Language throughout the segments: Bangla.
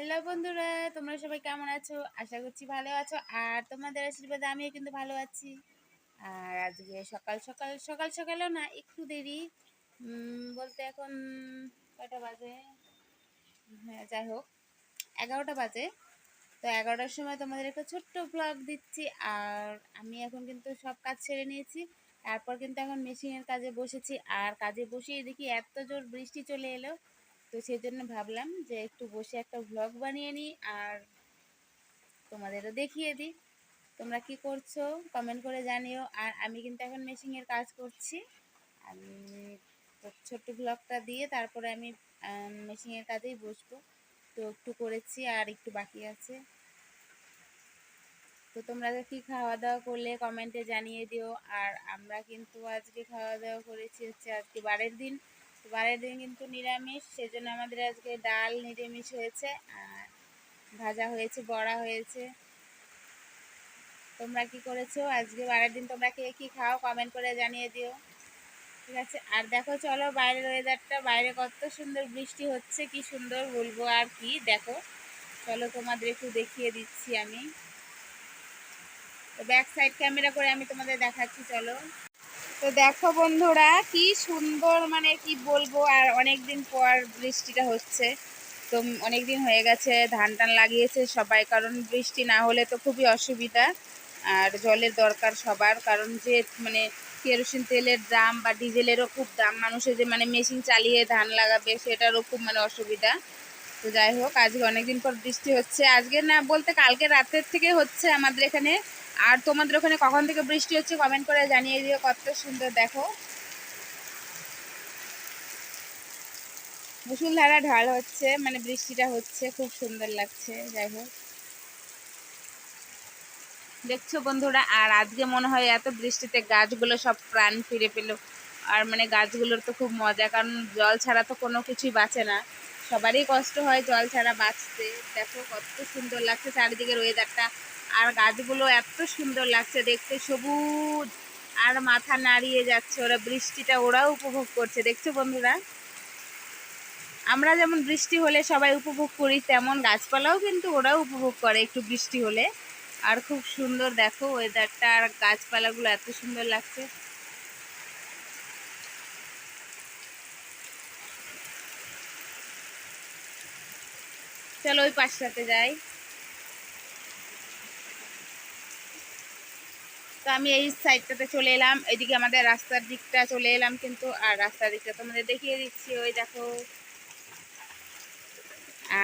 হ্যালো বন্ধুরা, তোমরা সবাই কেমন আছো? আশা করছি ভালো আছো। আর তোমাদের আশীর্বাদে আমিও কিন্তু ভালো আছি। আর আজকে সকাল সকালও না, একটু দেরি বলতে এখন কয়টা বাজে? হ্যাঁ, যাই হোক, 11টা বাজে। তো 11টার সময় তোমাদের একটা ছোট্ট ব্লগ দিচ্ছি। আর আমি এখন কিন্তু সব কাজ ছেড়ে নিয়েছি। তারপর কিন্তু এখন মেশিনের কাজে বসেছি। আর কাজে বসিয়ে দেখি এত জোর বৃষ্টি চলে এলো। তো সেই জন্য ভাবলাম যে একটু বসে একটা ভ্লগ বানিয়ে নিই আর তোমাদেরও দেখিয়ে দিই। তোমরা কি করছো কমেন্ট করে জানিও। আর আমি কিন্তু এখন মেশিনের কাজ করছি। আমি তো ছোট্ট ব্লগটা দিয়ে তারপরে আমি মেশিনের কাজেই বসবো। তো একটু করেছি আর একটু বাকি আছে। তো তোমরা কি খাওয়া দাওয়া করলে কমেন্টে জানিয়ে দিও। আর আমরা কিন্তু আজকে খাওয়া দাওয়া করেছি হচ্ছে আজকে বারের দিন। তো বারের দিন কিন্তু নিরামিষ, সেজন্য আমাদের আজকে ডাল নিরামিষ হয়েছে আর ভাজা হয়েছে, বড়া হয়েছে। তোমরা কি করেছো আজকে বারের দিন? তোমরা কে কি খাও কমেন্ট করে জানিয়ে দিও, ঠিক আছে? আর দেখো, চলো বাইরের ওয়েদারটা, বাইরে কত সুন্দর বৃষ্টি হচ্ছে, কি সুন্দর বলবো আর কি। দেখো, চলো তোমাদের একটু দেখিয়ে দিচ্ছি আমি। তো ব্যাক সাইড ক্যামেরা করে আমি তোমাদের দেখাচ্ছি, চলো। তো দেখো বন্ধুরা, কি সুন্দর, মানে কি বলবো। আর অনেক দিন পর বৃষ্টিটা হচ্ছে। তো অনেক দিন হয়ে গেছে ধান টান লাগিয়েছে সবাই, কারণ বৃষ্টি না হলে তো খুবই অসুবিধা। আর জলের দরকার সবার, কারণ যে মানে কেরোসিন তেলের দাম বা ডিজেলেরও খুব দাম, মানুষের যে মানে মেশিন চালিয়ে ধান লাগাবে সেটারও খুব মানে অসুবিধা। তো যাই হোক, আজকে অনেকদিন পর বৃষ্টি হচ্ছে। আজকে না বলতে কালকে রাতের থেকে হচ্ছে আমাদের এখানে। আর তোমাদের ওখানে কখন থেকে বৃষ্টি হচ্ছে কমেন্ট করে জানিয়ে দিও। কত সুন্দর দেখো, মুষলধারা ঢাল হচ্ছে, মানে বৃষ্টিটা হচ্ছে, খুব সুন্দর লাগছে। যাই হোক, দেখছো বন্ধুরা, আর আজকে মনে হয় এত বৃষ্টিতে গাছগুলো সব প্রাণ ফিরে পেলো। আর মানে গাছগুলোর তো খুব মজা, কারণ জল ছাড়া তো কোনো কিছুই বাঁচে না। সবারই কষ্ট হয় জল ছাড়া বাঁচতে। দেখো কত সুন্দর লাগছে চারিদিকের ওয়েদারটা। আর গাছগুলো এত সুন্দর লাগছে দেখতে, সবুজ। আর মাথা নাড়িয়ে যাচ্ছে, ওরা বৃষ্টিটা ওরাও উপভোগ করছে, দেখছো বন্ধুরা? আমরা যেমন বৃষ্টি হলে সবাই উপভোগ করি, তেমন গাছপালাও কিন্তু ওরাও উপভোগ করে একটু বৃষ্টি হলে। আর খুব সুন্দর দেখো ওয়েদারটা, আর গাছপালাগুলো এত সুন্দর লাগছে। চলো ওই পাশটাতে যাই। তো আমি এই সাইডটাতে চলে এলাম, এইদিকে আমাদের রাস্তার দিকটা চলে এলাম কিন্তু। আর রাস্তার দিকটা তোমাদের দেখিয়ে দিচ্ছি, ওই দেখো।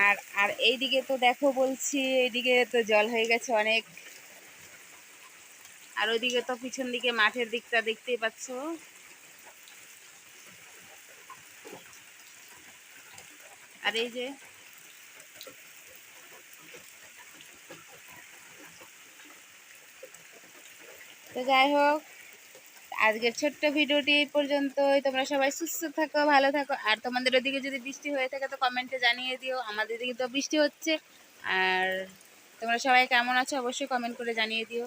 আর আর এইদিকে তো দেখো বলছি, এইদিকে তো জল হয়ে গেছে অনেক। আর ওইদিকে তো পিছন দিকে মাঠের দিকটা দেখতেই পাচ্ছ। আর এই যে, তো যাই হোক, আজকের ছোট্ট ভিডিওটি এই পর্যন্তই। তোমরা সবাই সুস্থ থাকো, ভালো থাকো। আর তোমাদের ওদিকে যদি বৃষ্টি হয়ে থাকে তো কমেন্টে জানিয়ে দিও। আমাদের দিকে তো বৃষ্টি হচ্ছে। আর তোমরা সবাই কেমন আছো অবশ্যই কমেন্ট করে জানিয়ে দিও।